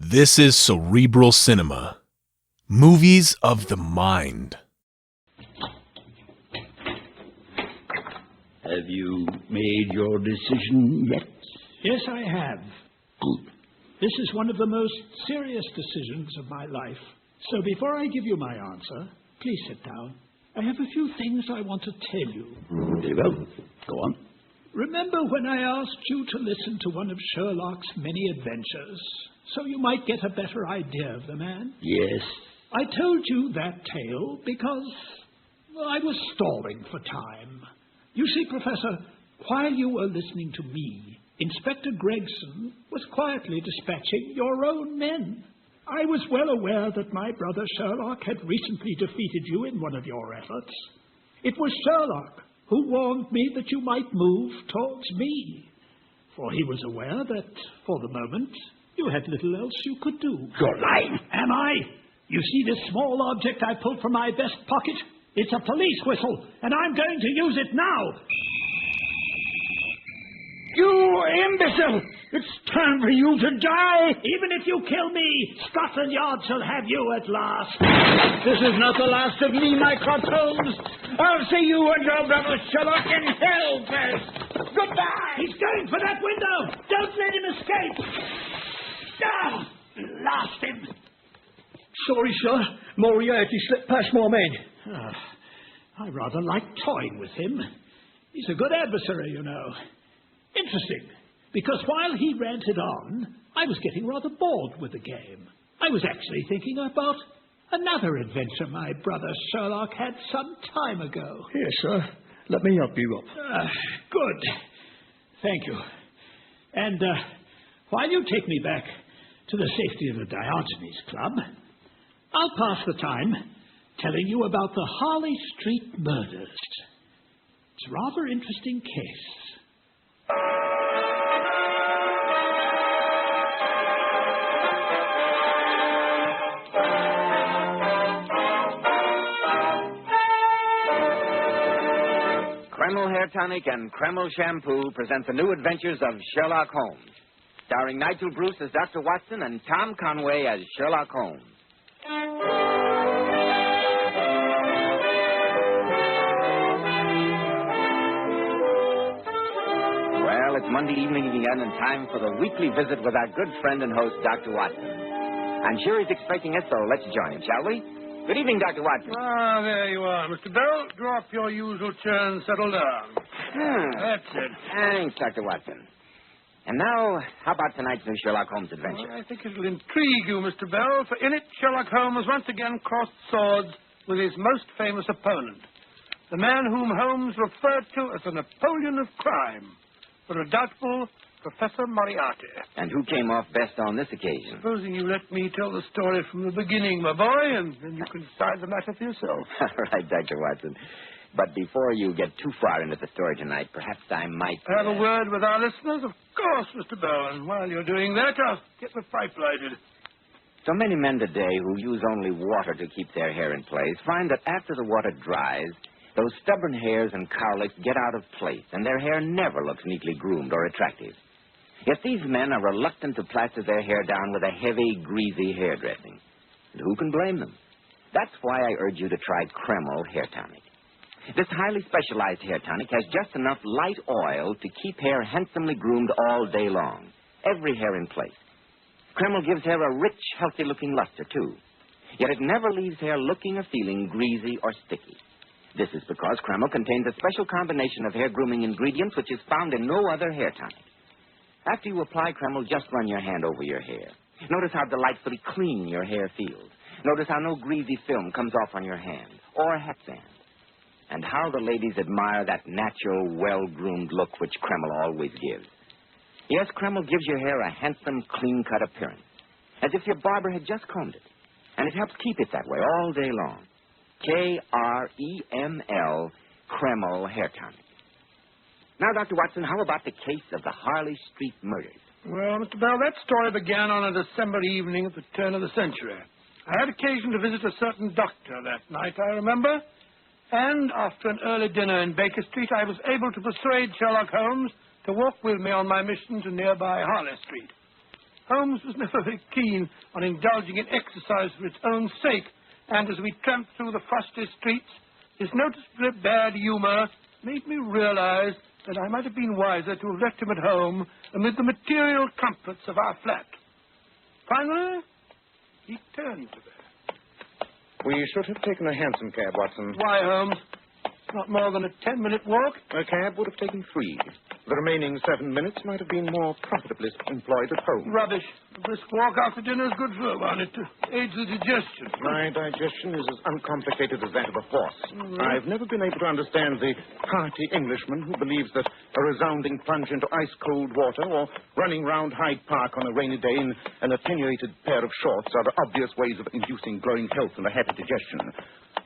This is Cerebral Cinema. Movies of the mind. Have you made your decision yet? Yes, I have. Good. This is one of the most serious decisions of my life. So before I give you my answer, please sit down. I have a few things I want to tell you. Very well. Go on. Remember when I asked you to listen to one of Sherlock's many adventures, so you might get a better idea of the man? Yes. I told you that tale because I was stalling for time. You see, Professor, while you were listening to me, Inspector Gregson was quietly dispatching your own men. I was well aware that my brother Sherlock had recently defeated you in one of your efforts. It was Sherlock who warned me that you might move towards me, for he was aware that, for the moment, you had little else you could do. You're lying. Am I? You see this small object I pulled from my vest pocket? It's a police whistle, and I'm going to use it now. You imbecile! It's time for you to die! Even if you kill me, Scotland Yard shall have you at last. This is not the last of me, Mycroft Holmes. I'll see you and your brother Sherlock in hell first. Goodbye! He's going for that window! Don't let him escape! Ah, lost him. Sorry, sir. Moriarty slipped past my men. I rather like toying with him. He's a good adversary, you know. Interesting, because while he ranted on, I was getting rather bored with the game. I was actually thinking about another adventure my brother Sherlock had some time ago. Here, sir. Let me help you up. Good. Thank you. And while you take me back to the safety of the Diogenes Club, I'll pass the time telling you about the Harley Street murders. It's a rather interesting case. Kreml Hair Tonic and Kreml Shampoo present the new adventures of Sherlock Holmes, starring Nigel Bruce as Dr. Watson and Tom Conway as Sherlock Holmes. Well, it's Monday evening again and time for the weekly visit with our good friend and host, Dr. Watson. I'm sure he's expecting us, so let's join him, shall we? Good evening, Dr. Watson. Ah, there you are, Mr. Bell. Draw up your usual chair and settle down. That's it. Thanks, Dr. Watson. And now, how about tonight's new Sherlock Holmes adventure? Well, I think it'll intrigue you, Mr. Bell, for in it, Sherlock Holmes once again crossed swords with his most famous opponent, the man whom Holmes referred to as the Napoleon of crime, the redoubtable Professor Moriarty. And who came off best on this occasion? Supposing you let me tell the story from the beginning, my boy, and then you can decide the matter for yourself. All right, Dr. Watson. But before you get too far into the story tonight, perhaps I might... Have a word with our listeners? Of course, Mr. Bell. And while you're doing that, I'll get the pipe lighted. So many men today who use only water to keep their hair in place find that after the water dries, those stubborn hairs and cowlicks get out of place, and their hair never looks neatly groomed or attractive. Yet these men are reluctant to plaster their hair down with a heavy, greasy hairdressing. And who can blame them? That's why I urge you to try Kreml Hair Tonic. This highly specialized hair tonic has just enough light oil to keep hair handsomely groomed all day long, every hair in place. Kreml gives hair a rich, healthy-looking luster, too. Yet it never leaves hair looking or feeling greasy or sticky. This is because Kreml contains a special combination of hair grooming ingredients which is found in no other hair tonic. After you apply Kreml, just run your hand over your hair. Notice how delightfully clean your hair feels. Notice how no greasy film comes off on your hand or hat band. And how the ladies admire that natural, well-groomed look which Kreml always gives. Yes, Kreml gives your hair a handsome, clean-cut appearance, as if your barber had just combed it. And it helps keep it that way all day long. Kreml, Kreml Hair Tonic. Now, Dr. Watson, how about the case of the Harley Street murders? Well, Mr. Bell, that story began on a December evening at the turn of the century. I had occasion to visit a certain doctor that night, I remember. And after an early dinner in Baker Street, I was able to persuade Sherlock Holmes to walk with me on my mission to nearby Harley Street. Holmes was never very keen on indulging in exercise for its own sake, and as we tramped through the frosty streets, his noticeably bad humour made me realize that I might have been wiser to have left him at home amid the material comforts of our flat. Finally, he turned to me. We should have taken a hansom cab, Watson. Why, Holmes? It's not more than a 10-minute walk. A cab would have taken 3. The remaining 7 minutes might have been more profitably employed at home. Rubbish. A brisk walk after dinner is good for one. It aids the digestion. My digestion is as uncomplicated as that of a horse. I've never been able to understand the hearty Englishman who believes that a resounding plunge into ice-cold water or running round Hyde Park on a rainy day in an attenuated pair of shorts are the obvious ways of inducing glowing health and a happy digestion.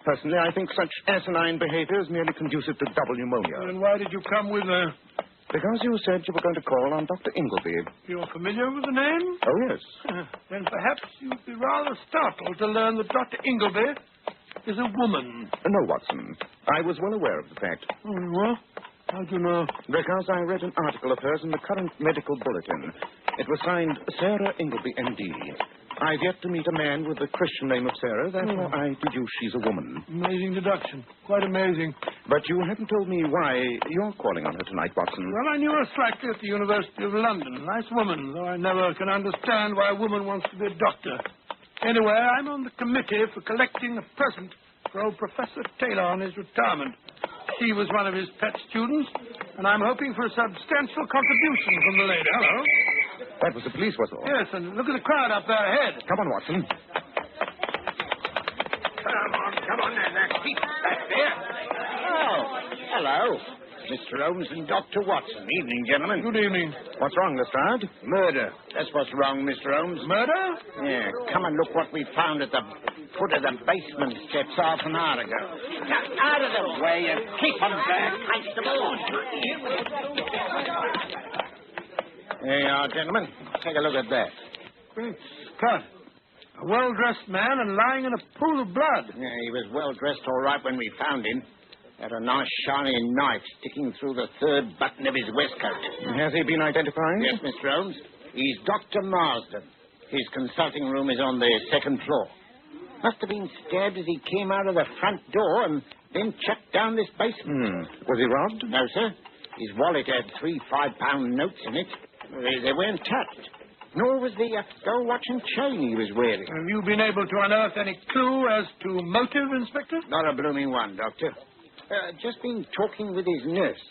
Personally, I think such asinine behavior is merely conducive to double pneumonia. And why did you come with her? Because you said you were going to call on Dr. Ingleby. You're familiar with the name? Oh, yes. Then perhaps you'd be rather startled to learn that Dr. Ingleby is a woman. No, Watson. I was well aware of the fact. Oh, well, how do you know? Because I read an article of hers in the current medical bulletin. It was signed Sarah Ingleby, M.D. I've yet to meet a man with the Christian name of Sarah, therefore I deduce she's a woman. Amazing deduction. Quite amazing. But you haven't told me why you're calling on her tonight, Watson. Well, I knew her slightly at the University of London. Nice woman, though I never can understand why a woman wants to be a doctor. Anyway, I'm on the committee for collecting a present for old Professor Taylor on his retirement. She was one of his pet students, and I'm hoping for a substantial contribution from the lady. Hello. That was the police whistle. Yes, and look at the crowd up there ahead. Come on, Watson. Come on, now. Keep back there. Oh, hello. Mr. Holmes and Dr. Watson. Evening, gentlemen. Good evening. What's wrong, Lestrade? Murder. That's what's wrong, Mr. Holmes. Murder? Yeah, come and look what we found at the foot of the basement steps half an hour ago. Now, out of the way and keep them back, Constable. There you are, gentlemen. Take a look at that. Great Scott. A well-dressed man and lying in a pool of blood. Yeah, he was well-dressed all right when we found him. Had a nice shiny knife sticking through the third button of his waistcoat. Has he been identified? Yes, Mr. Holmes. He's Dr. Marsden. His consulting room is on the second floor. Must have been stabbed as he came out of the front door and then chucked down this basement. Was he robbed? No, sir. His wallet had 3 5-pound notes in it. They weren't touched. Nor was the gold watch and chain he was wearing. Have you been able to unearth any clue as to motive, Inspector? Not a blooming one, Doctor. Just been talking with his nurse.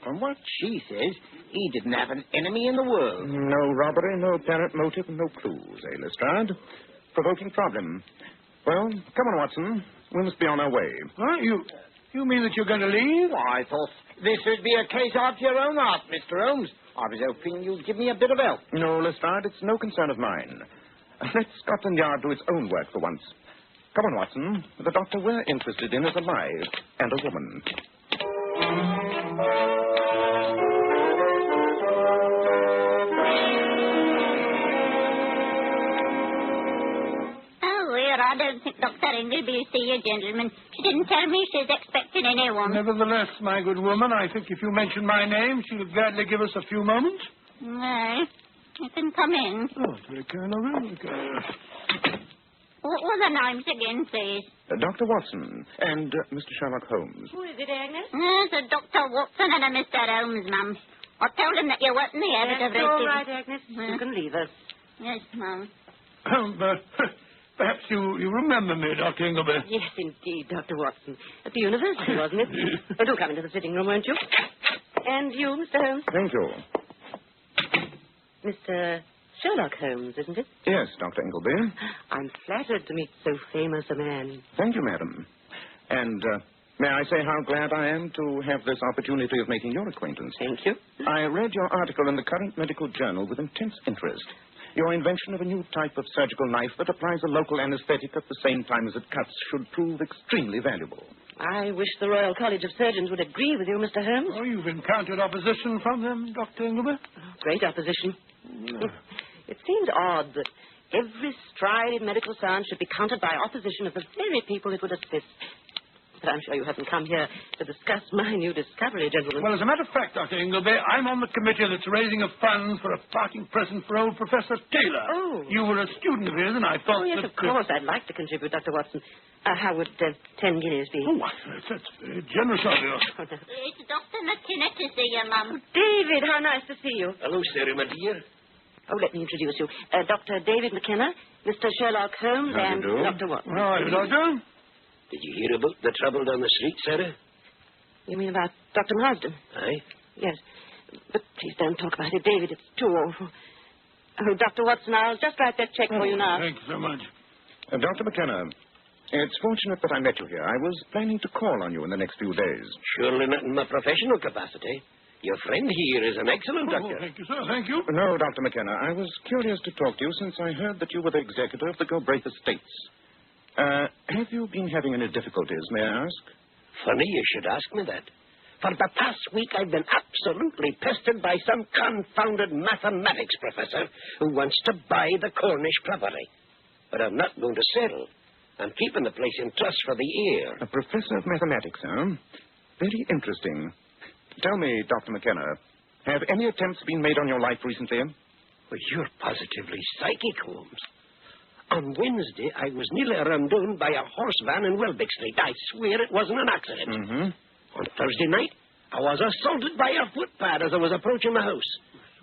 From what she says, he didn't have an enemy in the world. No robbery, no apparent motive, no clues, eh, Lestrade? Provoking problem. Well, come on, Watson. We must be on our way. Huh? You mean that you're going to leave? I thought this would be a case after your own heart, Mr. Holmes. I was hoping you'd give me a bit of help. No, Lestrade, it's no concern of mine. Let Scotland Yard do its own work for once. Come on, Watson. The doctor we're interested in is alive and a woman. I don't think Dr. Ingleby will see you, gentlemen. She didn't tell me she's expecting anyone. Nevertheless, my good woman, I think if you mention my name, she'll gladly give us a few moments. No. You can come in. Oh, very kind of you. What were the names again, please? Dr. Watson and Mr. Sherlock Holmes. Who is it, Agnes? There's a Dr. Watson and a Mr. Holmes, ma'am. I told them that you weren't in the habit of... That's all right, Agnes. You can leave us. Yes, ma'am. Perhaps you remember me, Dr. Ingleby. Yes, indeed, Dr. Watson. At the university, wasn't it? Oh, do come into the sitting room, won't you? And you, Mr. Holmes? Thank you. Mr. Sherlock Holmes, isn't it? Yes, Dr. Ingleby. I'm flattered to meet so famous a man. Thank you, madam. And may I say how glad I am to have this opportunity of making your acquaintance. Thank you. I read your article in the current medical journal with intense interest. Your invention of a new type of surgical knife that applies a local anesthetic at the same time as it cuts should prove extremely valuable. I wish the Royal College of Surgeons would agree with you, Mr. Holmes. Oh, you've encountered opposition from them, Dr. Ingleby? Great opposition. It seems odd that every stride in medical science should be countered by opposition of the very people it would assist. But I'm sure you haven't come here to discuss my new discovery, gentlemen. Well, as a matter of fact, Dr. Ingleby, I'm on the committee that's raising a fund for a parting present for old Professor Taylor. Oh. You were a student of his, and I thought Oh, yes, that... of course. I'd like to contribute, Dr. Watson. How would 10 guineas be? Oh, that's very generous of you. Oh, no. It's Dr. McKenna to see you, Mum. David, how nice to see you. Hello, Sarah, my dear. Oh, let me introduce you. Dr. David McKenna, Mr. Sherlock Holmes, How do and you do? Dr. Watson. How are you, Doctor? Did you hear about the trouble down the street, Sarah? You mean about Dr. Marsden? Aye. Yes. But please don't talk about it, David. It's too awful. Oh, Dr. Watson, I'll just write that check for you now. Thank you so much. Dr. McKenna, it's fortunate that I met you here. I was planning to call on you in the next few days. Surely not in my professional capacity. Your friend here is an excellent Oh, doctor. thank you, sir. Thank you. No, Dr. McKenna, I was curious to talk to you since I heard that you were the executor of the Galbraith Estates. Have you been having any difficulties, may I ask? Funny you should ask me that. For the past week, I've been absolutely pestered by some confounded mathematics professor who wants to buy the Cornish property. But I'm not going to settle. I'm keeping the place in trust for the heir. A professor of mathematics, huh? Very interesting. Tell me, Dr. McKenna, have any attempts been made on your life recently? Well, you're positively psychic, Holmes. On Wednesday, I was nearly run down by a horse van in Welbeck Street. I swear it wasn't an accident. Mm-hmm. On Thursday night, I was assaulted by a footpad as I was approaching the house.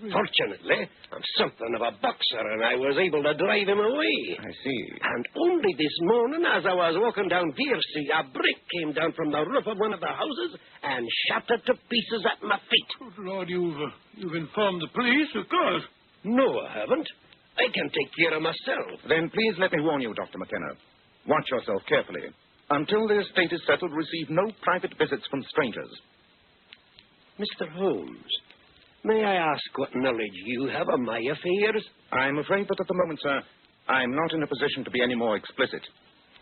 Fortunately, I'm something of a boxer, and I was able to drive him away. I see. And only this morning, as I was walking down Deer Street, a brick came down from the roof of one of the houses and shattered to pieces at my feet. Good Lord, you've informed the police, of course. No, I haven't. I can take care of myself. Then please let me warn you, Dr. McKenna. Watch yourself carefully. Until the estate is settled, receive no private visits from strangers. Mr. Holmes, may I ask what knowledge you have of my affairs? I'm afraid that at the moment, sir, I'm not in a position to be any more explicit.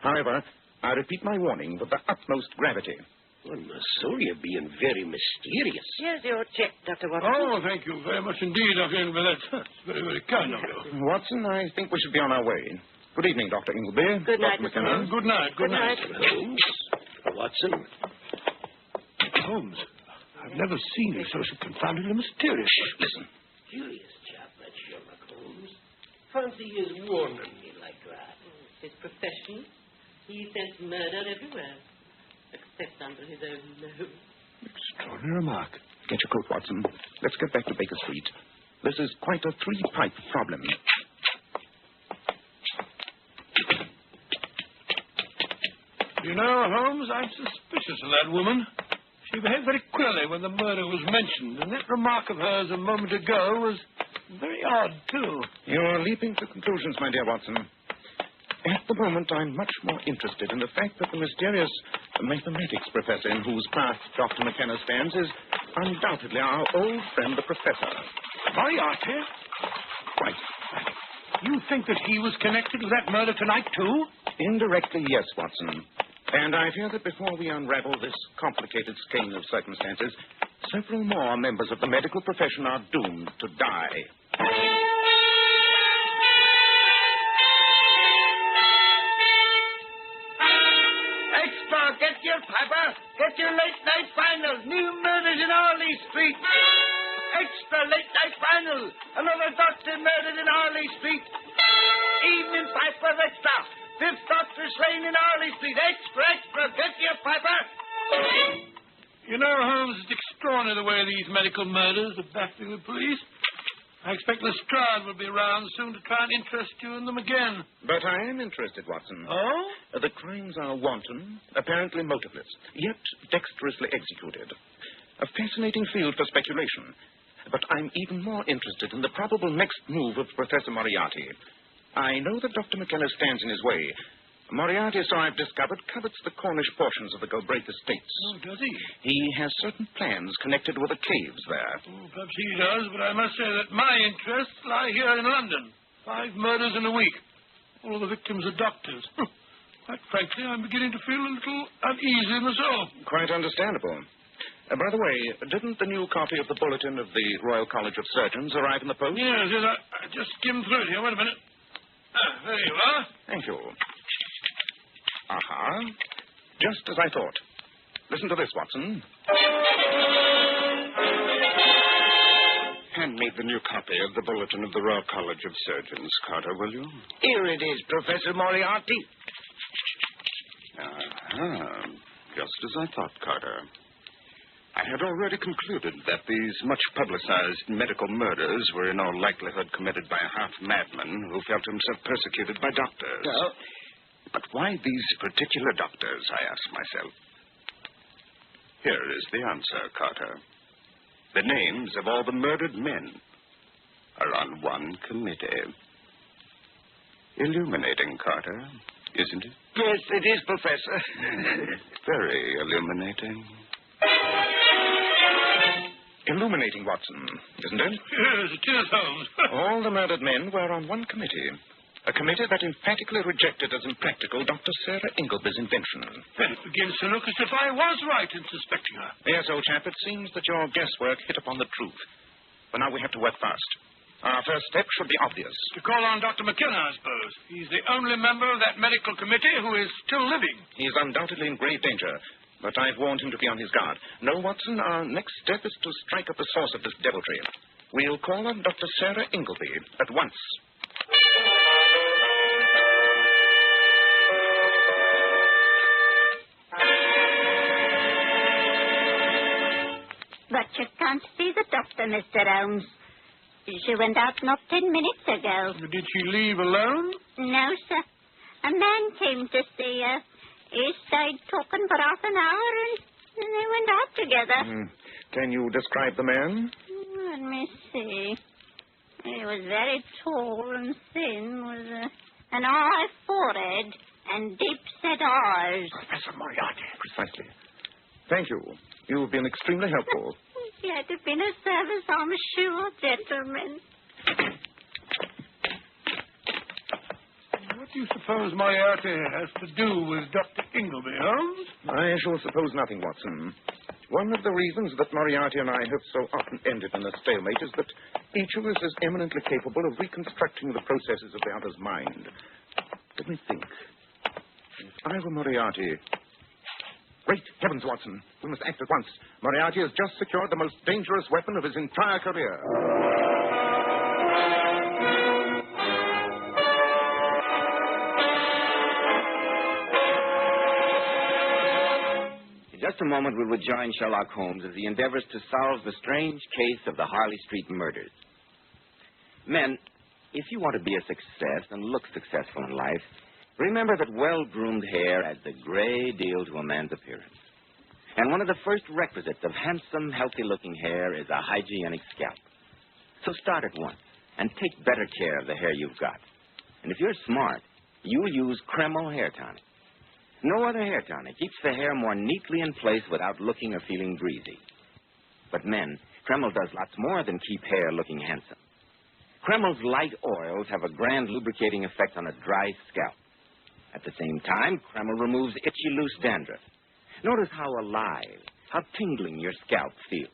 However, I repeat my warning with the utmost gravity. Well, my soul, you're being very mysterious. Here's your check, Dr. Watson. Oh, thank you very much indeed, Dr. Ingleby. That's very, very kind of you. Watson, I think we should be on our way. Good evening, Dr. Ingleby. Good night, Dr. Mr. McKenna. Holmes. Good night. Good night. Holmes, Watson. Holmes, I've never seen you so confoundedly mysterious. Listen. Curious chap, that Sherlock Holmes. Fancy his warning me like that. His profession. He scents murder everywhere, except under his own nose. Extraordinary remark. Get your coat, Watson. Let's get back to Baker Street. This is quite a three-pipe problem. You know, Holmes, I'm suspicious of that woman. She behaved very queerly when the murder was mentioned, and that remark of hers a moment ago was very odd, too. You're leaping to conclusions, my dear Watson. At the moment, I'm much more interested in the fact that the mysterious mathematics professor in whose path Dr. McKenna stands is undoubtedly our old friend, the professor. Moriarty? Quite. You think that he was connected with that murder tonight, too? Indirectly, yes, Watson. And I fear that before we unravel this complicated skein of circumstances, several more members of the medical profession are doomed to die. Extra, get your piper. Get your late-night final. New murders in Harley Street. Extra late-night final. Another doctor murdered in Harley Street. Evening piper extra. Fifth doctor slain in Harley Street. Extra, extra. Get your piper. You know, Holmes, it's extraordinary the way these medical murders are baffling the police. I expect Lestrade will be around soon to try and interest you in them again. But I am interested, Watson. Oh? The crimes are wanton, apparently motiveless, yet dexterously executed. A fascinating field for speculation. But I'm even more interested in the probable next move of Professor Moriarty. I know that Dr. McKenna stands in his way. Moriarty, so I've discovered, covets the Cornish portions of the Galbraith Estates. Oh, does he? He has certain plans connected with the caves there. Oh, perhaps he does, but I must say that my interests lie here in London. 5 murders in a week. All of the victims are doctors. Quite frankly, I'm beginning to feel a little uneasy myself. Quite understandable. By the way, didn't the new copy of the bulletin of the Royal College of Surgeons arrive in the post? Yes, I just skimmed through it here. Wait a minute. There you are. Thank you. Aha. Just as I thought. Listen to this, Watson. Hand me the new copy of the Bulletin of the Royal College of Surgeons, Carter, will you? Here it is, Professor Moriarty. Just as I thought, Carter. I had already concluded that these much-publicized medical murders were in all likelihood committed by a half-madman who felt himself persecuted by doctors. Oh. But why these particular doctors, I asked myself. Here is the answer, Carter. The names of all the murdered men are on one committee. Illuminating, Carter, isn't it? Yes, it is, Professor. Very illuminating. Illuminating, Watson, isn't it? Yes, it is, Holmes. All the murdered men were on one committee. A committee that emphatically rejected as impractical Dr. Sarah Ingleby's invention. Then it begins to look as if I was right in suspecting her. Yes, old chap, it seems that your guesswork hit upon the truth. But now we have to work fast. Our first step should be obvious. To call on Dr. McKenna, I suppose. He's the only member of that medical committee who is still living. He is undoubtedly in grave danger, but I've warned him to be on his guard. No, Watson, our next step is to strike at the source of this deviltry. We'll call on Dr. Sarah Ingleby at once. But you can't see the doctor, Mr. Holmes. She went out not 10 minutes ago. Did she leave alone? No, sir. A man came to see her. He stayed talking for half an hour, and they went out together. Can you describe the man? Let me see. He was very tall and thin, with an high forehead and deep-set eyes. Professor Moriarty. Precisely. Thank you. You've been extremely helpful. If you had been of service, I'm sure, gentlemen. What do you suppose Moriarty has to do with Dr. Ingleby, Holmes? I shall suppose nothing, Watson. One of the reasons that Moriarty and I have so often ended in a stalemate is that each of us is eminently capable of reconstructing the processes of the other's mind. Let me think. If I were Moriarty... Great heavens, Watson. We must act at once. Moriarty has just secured the most dangerous weapon of his entire career. In just a moment, we will join Sherlock Holmes as he endeavors to solve the strange case of the Harley Street murders. Men, if you want to be a success and look successful in life, remember that well-groomed hair adds a great deal to a man's appearance. And one of the first requisites of handsome, healthy-looking hair is a hygienic scalp. So start at once and take better care of the hair you've got. And if you're smart, you'll use Kreml hair tonic. No other hair tonic keeps the hair more neatly in place without looking or feeling greasy. But men, Kreml does lots more than keep hair looking handsome. Kreml's light oils have a grand lubricating effect on a dry scalp. At the same time, Kreml removes itchy, loose dandruff. Notice how alive, how tingling your scalp feels.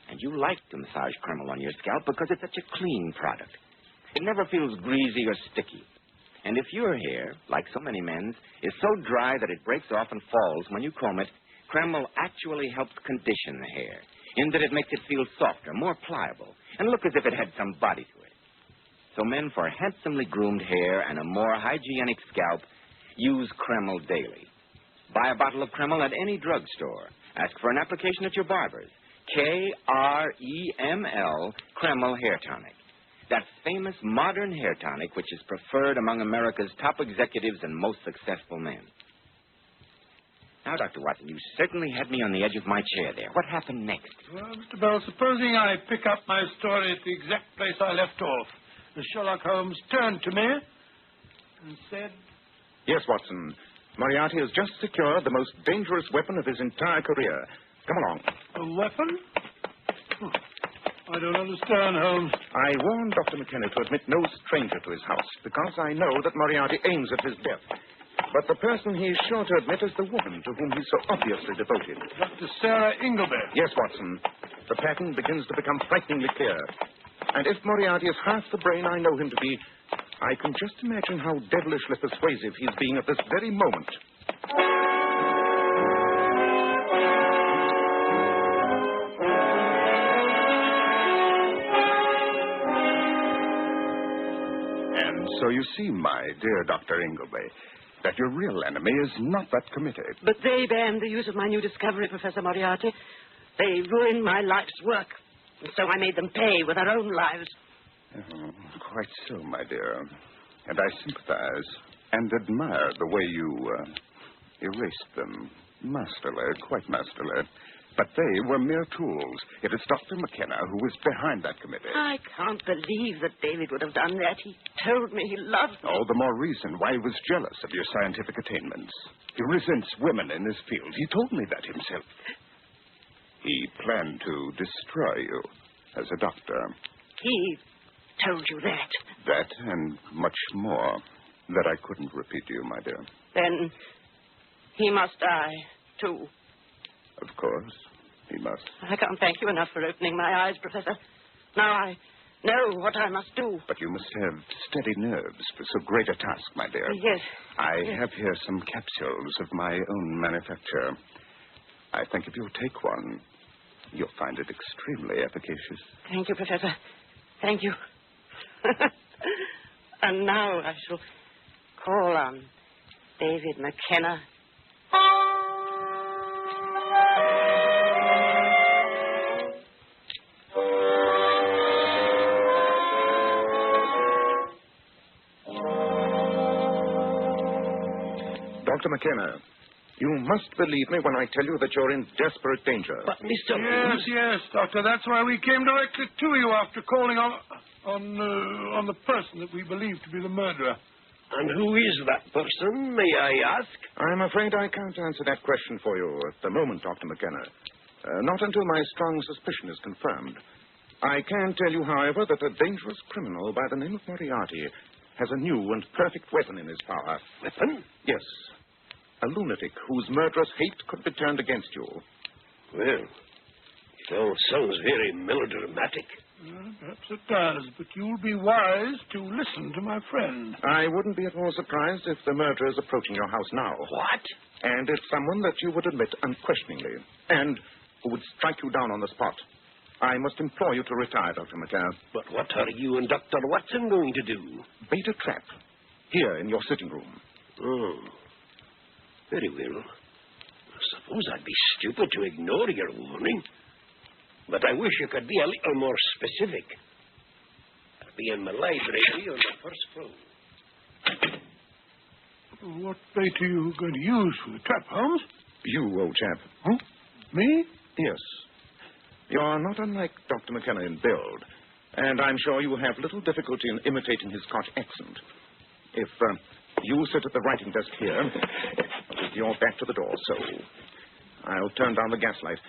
And you like to massage Kreml on your scalp because it's such a clean product. It never feels greasy or sticky. And if your hair, like so many men's, is so dry that it breaks off and falls when you comb it, Kreml actually helps condition the hair, in that it makes it feel softer, more pliable, and look as if it had some body to it. So men, for handsomely groomed hair and a more hygienic scalp, use Kreml daily. Buy a bottle of Kreml at any drugstore. Ask for an application at your barber's. Kreml, Kreml Hair Tonic. That famous modern hair tonic which is preferred among America's top executives and most successful men. Now, Dr. Watson, you certainly had me on the edge of my chair there. What happened next? Well, Mr. Bell, supposing I pick up my story at the exact place I left off. Sherlock Holmes turned to me and said... Yes, Watson. Moriarty has just secured the most dangerous weapon of his entire career. Come along. A weapon? I don't understand, Holmes. I warned Dr. McKenna to admit no stranger to his house because I know that Moriarty aims at his death. But the person he is sure to admit is the woman to whom he's so obviously devoted. Dr. Sarah Ingleby. Yes, Watson. The pattern begins to become frighteningly clear. And if Moriarty is half the brain I know him to be, I can just imagine how devilishly persuasive he's being at this very moment. So you see, my dear Dr. Ingleby, that your real enemy is not that committee. But they banned the use of my new discovery, Professor Moriarty. They ruined my life's work. And so I made them pay with their own lives. Oh, quite so, my dear. And I sympathize and admire the way you erased them. Masterly, quite masterly. But they were mere tools. It is Dr. McKenna who was behind that committee. I can't believe that David would have done that. He told me he loved me. All the more reason why he was jealous of your scientific attainments. He resents women in this field. He told me that himself. He planned to destroy you as a doctor. He told you that? That and much more that I couldn't repeat to you, my dear. Then he must die, too. Of course, he must. I can't thank you enough for opening my eyes, Professor. Now I know what I must do. But you must have steady nerves for so great a task, my dear. Yes. I have here some capsules of my own manufacture. I think if you'll take one, you'll find it extremely efficacious. Thank you, Professor. Thank you. And now I shall call on David McKenna. Dr. McKenna, you must believe me when I tell you that you're in desperate danger. But, Mr. Holmes... Yes, Doctor. That's why we came directly to you after calling on the person that we believe to be the murderer. And who is that person, may I ask? I'm afraid I can't answer that question for you at the moment, Dr. McKenna. Not until my strong suspicion is confirmed. I can tell you, however, that a dangerous criminal by the name of Moriarty has a new and perfect weapon in his power. Weapon? Yes. A lunatic whose murderous hate could be turned against you. Well, it all sounds very melodramatic. Well, perhaps it does, but you'll be wise to listen to my friend. I wouldn't be at all surprised if the murderer is approaching your house now. What? And it's someone that you would admit unquestioningly, and who would strike you down on the spot. I must implore you to retire, Dr. McKenna. But what are you and Dr. Watson going to do? Bait a trap here in your sitting room. Oh. Very well. I suppose I'd be stupid to ignore your warning. But I wish you could be a little more specific. I'll be in my library on the first floor. What bait are you going to use for the trap, Holmes? You, old chap. Huh? Me? Yes. You're not unlike Dr. McKenna in build, and I'm sure you have little difficulty in imitating his Scotch accent. If you sit at the writing desk here, with your back to the door, so I'll turn down the gaslight.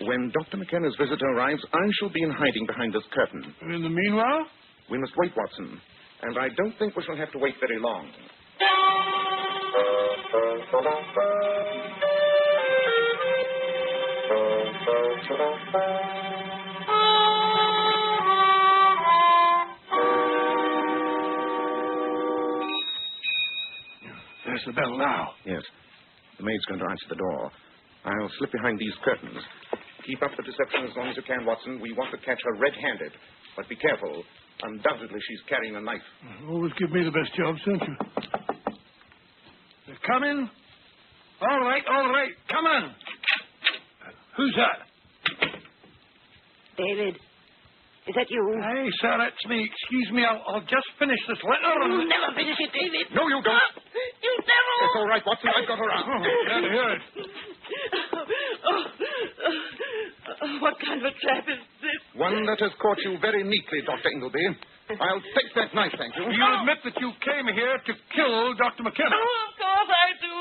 When Dr. McKenna's visitor arrives, I shall be in hiding behind this curtain. In the meanwhile? We must wait, Watson, and I don't think we shall have to wait very long. There's the bell now. Yes. The maid's going to answer the door. I'll slip behind these curtains. Keep up the deception as long as you can, Watson. We want to catch her red-handed. But be careful. Undoubtedly, she's carrying a knife. Always give me the best jobs, don't you? They're coming. All right. Come on. Who's that? David, is that you? Hey, sir, that's me. Excuse me, I'll just finish this letter. You'll never finish it, David. No, you don't. You devil! It's all right, Watson. I've got her out. Glad to hear it. What kind of a trap is this? One that has caught you very neatly, Dr. Ingleby. I'll take that knife, thank you. You admit that you came here to kill Dr. McKenna? Oh, of course I do.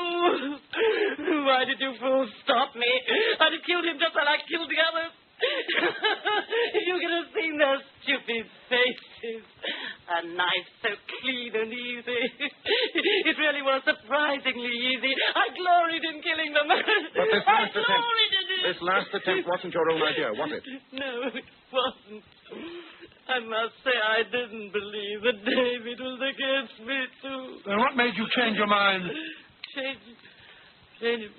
Why did you fools stop me? I'd have killed him just like I killed the others. If you could have seen their stupid faces. A knife so clean and easy. It really was surprisingly easy. I gloried in killing them. But this last attempt wasn't your own idea, was it? No, it wasn't. I must say I didn't believe that David was against me, too. Then what made you change your mind? Change...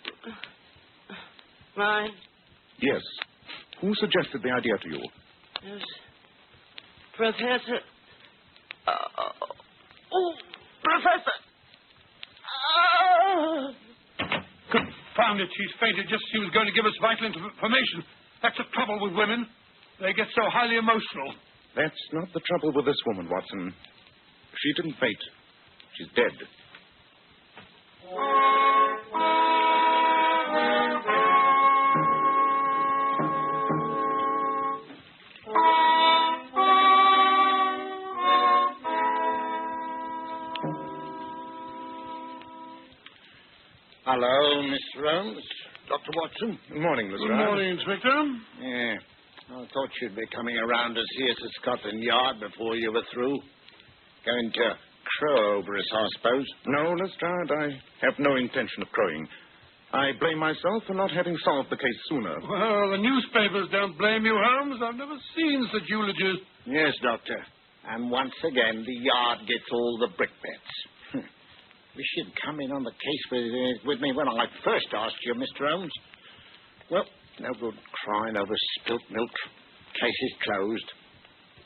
Mine? Yes. Who suggested the idea to you? Yes. Professor... Oh, Professor! Ah! Confound it, she's fainted just as she was going to give us vital information. That's the trouble with women. They get so highly emotional. That's not the trouble with this woman, Watson. She didn't faint. She's dead. Hello, Mr. Holmes. Dr. Watson. Good morning, Mr. Good morning, Inspector. Yeah. I thought you'd be coming around to see us at Scotland Yard before you were through. Going to crow over us, I suppose. No, Lestrade, I have no intention of crowing. I blame myself for not having solved the case sooner. Well, the newspapers don't blame you, Holmes. I've never seen such eulogies. Yes, Doctor. And once again, the Yard gets all the brickbats. Wish you'd come in on the case with me when I first asked you, Mr. Holmes. Well, no good crying over spilt milk. Case is closed.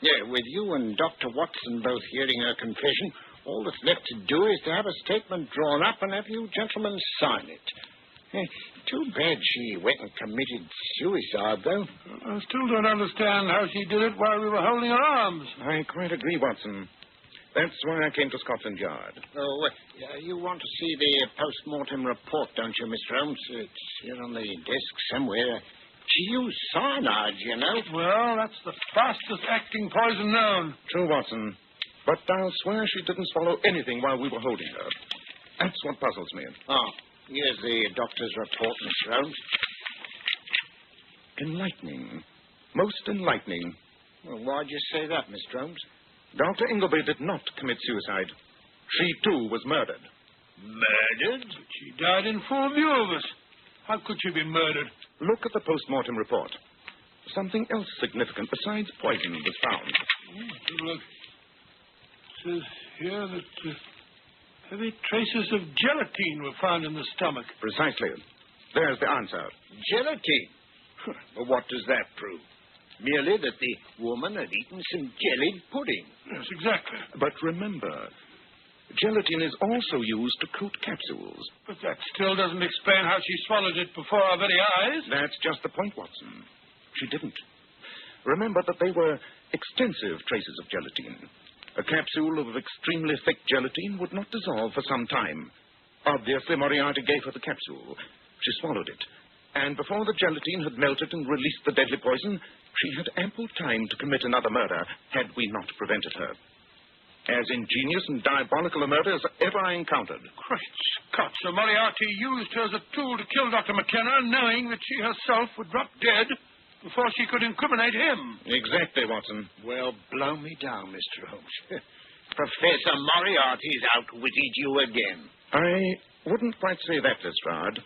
Yeah, with you and Dr. Watson both hearing her confession, all that's left to do is to have a statement drawn up and have you gentlemen sign it. Too bad she went and committed suicide, though. I still don't understand how she did it while we were holding her arms. I quite agree, Watson. That's why I came to Scotland Yard. Oh, you want to see the post-mortem report, don't you, Mr. Holmes? It's here on the desk somewhere. She used cyanide, you know. Well, that's the fastest-acting poison known. True, Watson. But I'll swear she didn't swallow anything while we were holding her. That's what puzzles me. Oh, here's the doctor's report, Mr. Holmes. Enlightening. Most enlightening. Well, why'd you say that, Mr. Holmes? Dr. Ingleby did not commit suicide. She, too, was murdered. Murdered? She died in full view of us. How could she be murdered? Look at the post-mortem report. Something else significant besides poison was found. Look. It says here that heavy traces of gelatine were found in the stomach. Precisely. There's the answer. Gelatine? Well, what does that prove? Merely that the woman had eaten some jellied pudding. Yes, exactly. But remember, gelatin is also used to coat capsules. But that still doesn't explain how she swallowed it before our very eyes. That's just the point, Watson. She didn't. Remember that they were extensive traces of gelatin. A capsule of extremely thick gelatin would not dissolve for some time. Obviously, Moriarty gave her the capsule. She swallowed it. And before the gelatine had melted and released the deadly poison, she had ample time to commit another murder had we not prevented her. As ingenious and diabolical a murder as ever I encountered. Great Scott, so Moriarty used her as a tool to kill Dr. McKenna, knowing that she herself would drop dead before she could incriminate him. Exactly, Watson. Well, blow me down, Mr. Holmes. Professor Moriarty's outwitted you again. I wouldn't quite say that, Lestrade.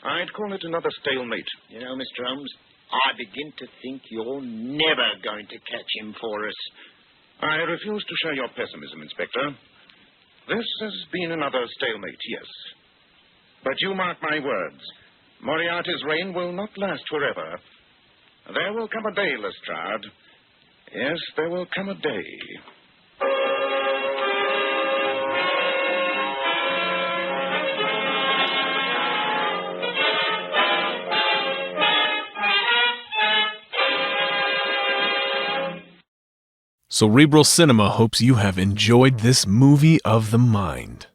I'd call it another stalemate. You know, Mr. Holmes, I begin to think you're never going to catch him for us. I refuse to share your pessimism, Inspector. This has been another stalemate, yes. But you mark my words. Moriarty's reign will not last forever. There will come a day, Lestrade. Yes, there will come a day. Cerebral Cinema hopes you have enjoyed this movie of the mind.